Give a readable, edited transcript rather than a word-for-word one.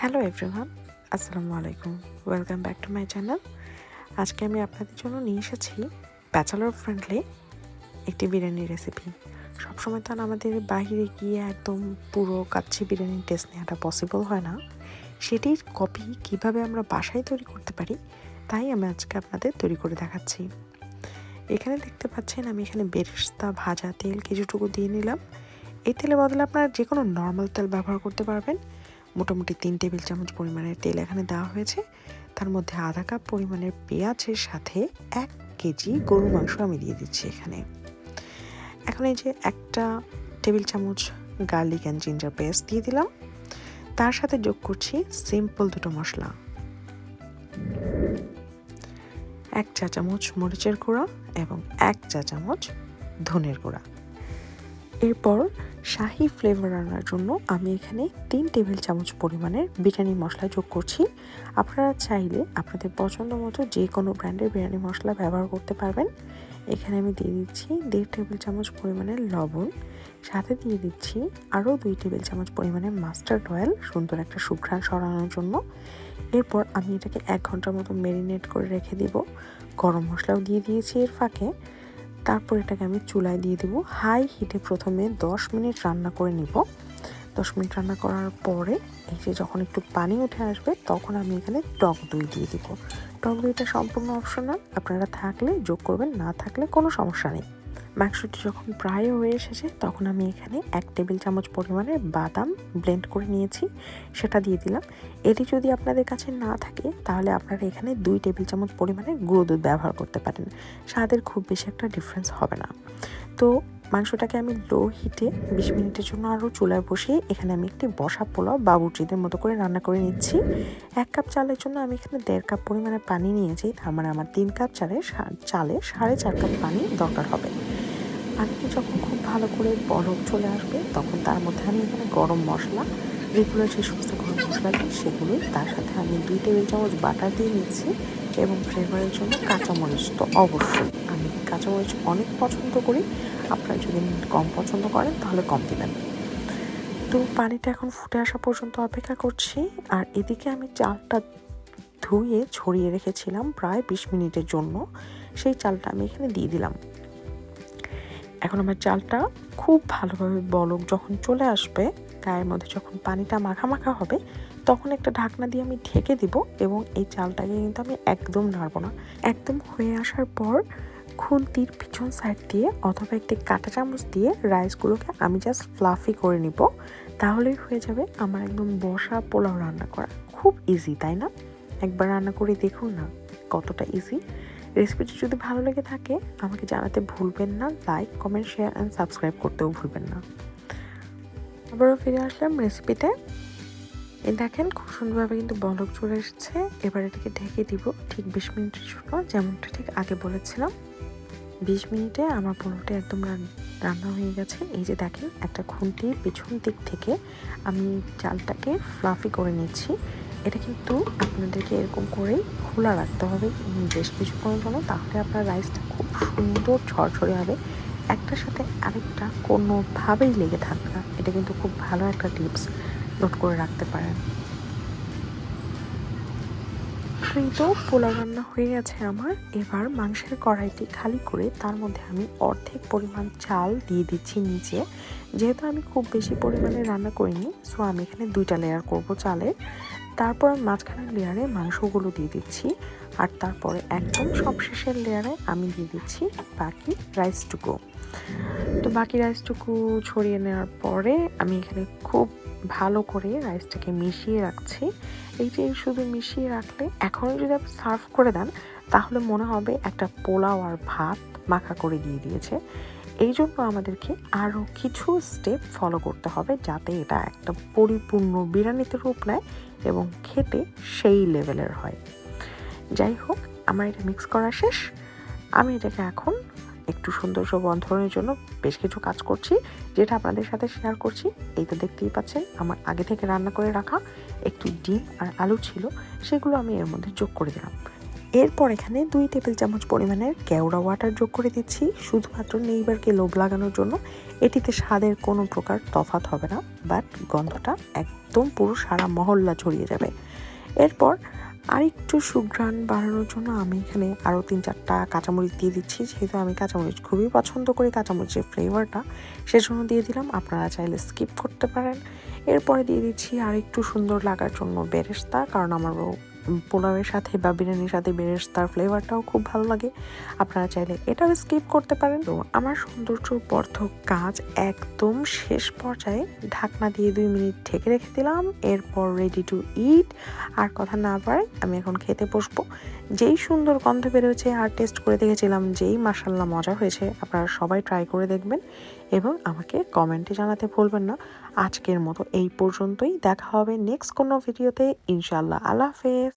Hello everyone, আসসালামু আলাইকুম। Welcome back to my channel. আজকে আমি আপনাদের জন্য নিয়ে এসেছি ব্যাচেলর ফ্রেন্ডলি একটি বিরিয়ানির রেসিপি। সবসময় তো আমাদের বাইরে গিয়ে একদম পুরো কাচ্চি বিরিয়ানির টেস্ট নেওয়াটা পসিবল হয় না। সেটির কপি কিভাবে আমরা বাসায় তৈরি করতে পারি, তাই আমি আজকে আপনাদের তৈরি করে দেখাচ্ছি। এখানে দেখতে পাচ্ছেন আমি এখানে বেরেস্তা ভাজা তেল কিছুটুকু দিয়ে নিলাম। এই তেলের বদলে আপনারা যে কোনো নর্মাল তেল ব্যবহার করতে পারবেন। মোটামুটি 3 টেবিল চামচ পরিমাণের তেল এখানে দেওয়া হয়েছে। তার মধ্যে আধা কাপ পরিমাণের পেঁয়াজের সাথে 1 কেজি গরুর মাংস আমি দিয়ে দিচ্ছি এখানে। এখন এই যে 1 টেবিল চামচ গার্লিক অ্যান্ড জিঞ্জার পেস্ট দিয়ে দিলাম। তার সাথে যোগ করছি সিম্পল 2টো মশলা, 1 চা চামচ মরিচের গুঁড়া এবং 1 চা চামচ ধনের গুঁড়া। এরপর শাহি ফ্লেভার আনার জন্য আমি এখানে 3 টেবিল চামচ পরিমাণের বিরিয়ানি মশলা যোগ করছি। আপনারা চাইলে আপনাদের পছন্দ মতো যে কোনো ব্র্যান্ডের বিরিয়ানি মশলা ব্যবহার করতে পারবেন। এখানে আমি দিয়ে দিচ্ছি 1.5 টেবিল চামচ পরিমাণের লবণ, সাথে দিয়ে দিচ্ছি আরও 2 টেবিল চামচ পরিমাণের মাস্টার্ড অয়েল, সুন্দর একটা সুঘ্রাণ ছড়ানোর জন্য। এরপর আমি এটাকে 1 ঘন্টার মতো ম্যারিনেট করে রেখে দিব। গরম মশলাও দিয়ে দিয়েছি এর ফাঁকে। তারপর এটাকে আমি চুলায় দিয়ে দেবো। হাই হিটে প্রথমে 10 মিনিট রান্না করে নিব। 10 মিনিট রান্না করার পরে এই যে যখন একটু পানি উঠে আসবে তখন আমি এখানে টক দই দিয়ে দিব। টক দইটা সম্পূর্ণ অপশনাল, আপনারা থাকলে যোগ করবেন, না থাকলে কোনো সমস্যা নেই। মাংসটি যখন প্রায় হয়ে এসেছে তখন আমি এখানে 1 টেবিল চামচ পরিমাণের বাদাম ব্লেন্ড করে নিয়েছি, সেটা দিয়ে দিলাম। এটি যদি আপনাদের কাছে না থাকে তাহলে আপনারা এখানে 2 টেবিল চামচ পরিমাণে গুঁড়ো দুধ ব্যবহার করতে পারেন। স্বাদের খুব বেশি একটা ডিফারেন্স হবে না। তো মাংসটাকে আমি লো হিটে 20 মিনিটের জন্য আরও চুলায় বসিয়ে এখানে আমি একটি বসা পোলাও বাবুর্চিদের মতো করে রান্না করে নিচ্ছি। 1 কাপ চালের জন্য আমি এখানে 1.5 কাপ পরিমাণে পানি নিয়েছি। তার মানে আমার 3 কাপ চালে 4.5 কাপ পানি দরকার হবে। পানিটি যখন খুব ভালো করে বলক চলে আসবে তখন তার মধ্যে আমি এখানে গরম মশলা, রেগুলার যে সমস্ত গরম মশলাটি সেগুলোই, তার সাথে আমি 2 টেবিল চামচ বাটার দিয়ে নিচ্ছি এবং ফ্লেভারের জন্য কাঁচামরিচ তো অবশ্যই, আমি কাঁচামরিচ অনেক পছন্দ করি। আপনারা যদি কম পছন্দ করেন তাহলে কম দিবেন। তো পানিটা এখন ফুটে আসা পর্যন্ত অপেক্ষা করছি। আর এদিকে আমি চালটা ধুয়ে ছড়িয়ে রেখেছিলাম প্রায় 20 মিনিটের জন্য, সেই চালটা আমি এখানে দিয়ে দিলাম। এখন আমার চালটা খুব ভালোভাবে বলক যখন চলে আসবে, গায়ের মধ্যে যখন পানিটা মাখা মাখা হবে তখন একটা ঢাকনা দিয়ে আমি ঢেকে দিব এবং এই চালটাকে কিন্তু আমি একদম নাড়বো না। একদম হয়ে আসার পর খুন্তির পিছন সাইড দিয়ে অথবা একটি কাঁটা চামচ দিয়ে রাইসগুলোকে আমি জাস্ট ফ্লাফি করে নিব। তাহলেই হয়ে যাবে আমার একদম বসা পোলাও রান্না করা। খুব ইজি, তাই না? একবার রান্না করে দেখুন না কতটা ইজি। রেসিপিটি যদি ভালো লেগে থাকে আমাকে জানাতে ভুলবেন না। Like, comment, share and subscribe করতেও ভুলবেন না। আবারও ফিরে আসলাম রেসিপিতে। এই দেখেন খুব সুন্দরভাবে কিন্তু বলক চলে এসেছে। এবার এটাকে ঢেকে দিব ঠিক 20 মিনিটের জন্য, যেমনটা ঠিক আগে বলেছিলাম। 20 মিনিটে আমার পোলাওটা একদম রান্না হয়ে গেছে। এই যে দেখেন একটা খুন্তির পিছন দিক থেকে আমি চালটাকে ফ্লাফি করে নিচ্ছি। এটা কিন্তু আপনাদেরকে এরকম করেই খোলা রাখতে হবে বেশ কিছুক্ষণের জন্য, তাহলে আপনার রাইসটা খুব সুন্দর ঝরঝরে হবে। একটার সাথে আরেকটা কোনোভাবেই লেগে থাকবে না। এটা কিন্তু খুব ভালো একটা টিপস, নোট করে রাখতে পারেন। এই তো পোলাও রান্না হয়ে গেছে আমার। এবার মাংসের কড়াইটি খালি করে তার মধ্যে আমি অর্ধেক পরিমাণ চাল দিয়ে দিচ্ছি নিচে। যেহেতু আমি খুব বেশি পরিমাণে রান্না করিনি, সো আমি এখানে 2টা লেয়ার করব চালের। তারপর মাঝখানের লেয়ারে মাংসগুলো দিয়ে দিচ্ছি, আর তারপরে একদম সবশেষের লেয়ারে আমি দিয়ে দিচ্ছি বাকি রাইসটুকু। তো বাকি রাইসটুকু ছড়িয়ে নেওয়ার পরে আমি এখানে খুব ভালো করে রাইসটাকে মিশিয়ে রাখছি। এই যে শুধু মিশিয়ে রাখলে এখনই যদি আপনি সার্ভ করে দেন তাহলে মনে হবে একটা পোলাও আর ভাত মাখা করে দিয়ে দিয়েছে। এই জন্য আমাদেরকে আরও কিছু স্টেপ ফলো করতে হবে যাতে এটা একটা পরিপূর্ণ বিরিয়ানিতে রূপ নেয় এবং খেতে সেই লেভেলের হয়। যাই হোক, আমার এটা মিক্স করা শেষ। আমি এটাকে এখন একটু সৌন্দর্য বর্ধনের জন্য বেশ কিছু কাজ করছি, যেটা আপনাদের সাথে শেয়ার করছি। এই তো দেখতেই পাচ্ছেন আমার আগে থেকে রান্না করে রাখা একটু ডিম আর আলু ছিল, সেগুলো আমি এর মধ্যে যোগ করে দিলাম। এরপর এখানে 2 টেবিল চামচ পরিমাণের কেওড়া ওয়াটার যোগ করে দিচ্ছি, শুধুমাত্র নেইবারকে লোভ লাগানোর জন্য। এটিতে স্বাদের কোনো প্রকার তফাৎ হবে না, বাট গন্ধটা একদম পুরো সারা মহল্লা ছড়িয়ে যাবে। এরপর আরেকটু সুঘ্রাণ বাড়ানোর জন্য আমি এখানে আরও 3-4টা কাঁচামরিচ দিয়ে দিচ্ছি, যেহেতু আমি কাঁচামরিচ খুবই পছন্দ করি, কাঁচামরিচের ফ্লেভারটা, সেজন্য দিয়ে দিলাম। আপনারা চাইলে স্কিপ করতে পারেন। এরপরে দিয়ে দিচ্ছি আরেকটু সুন্দর লাগার জন্য বেরেস্তা, কারণ আমারও পোলাওয়ের সাথে বা বিরিয়ানির সাথে বেরেস্তার ফ্লেভারটাও খুব ভালো লাগে। আপনারা চাইলে এটাও স্কিপ করতে পারেন। তো আমার সৌন্দর্যবর্ধক কাজ একদম শেষ পর্যায়ে ঢাকনা দিয়ে 2 মিনিট ঢেকে রেখে দিলাম। এরপর রেডি টু ইট। আর কথা না বাড়াই আমি এখন খেতে বসবো। যেই সুন্দর গন্ধ বেরোচ্ছে আর টেস্ট করে দেখেছিলাম যেই মাশাআল্লাহ মজা হয়েছে। আপনারা সবাই ট্রাই করে দেখবেন এবং আমাকে কমেন্টে জানাতে ভুলবেন না। আজকের মতো এই পর্যন্তই, দেখা হবে নেক্সট কোনো ভিডিওতে ইনশাআল্লাহ। আল্লাহ হাফেজ।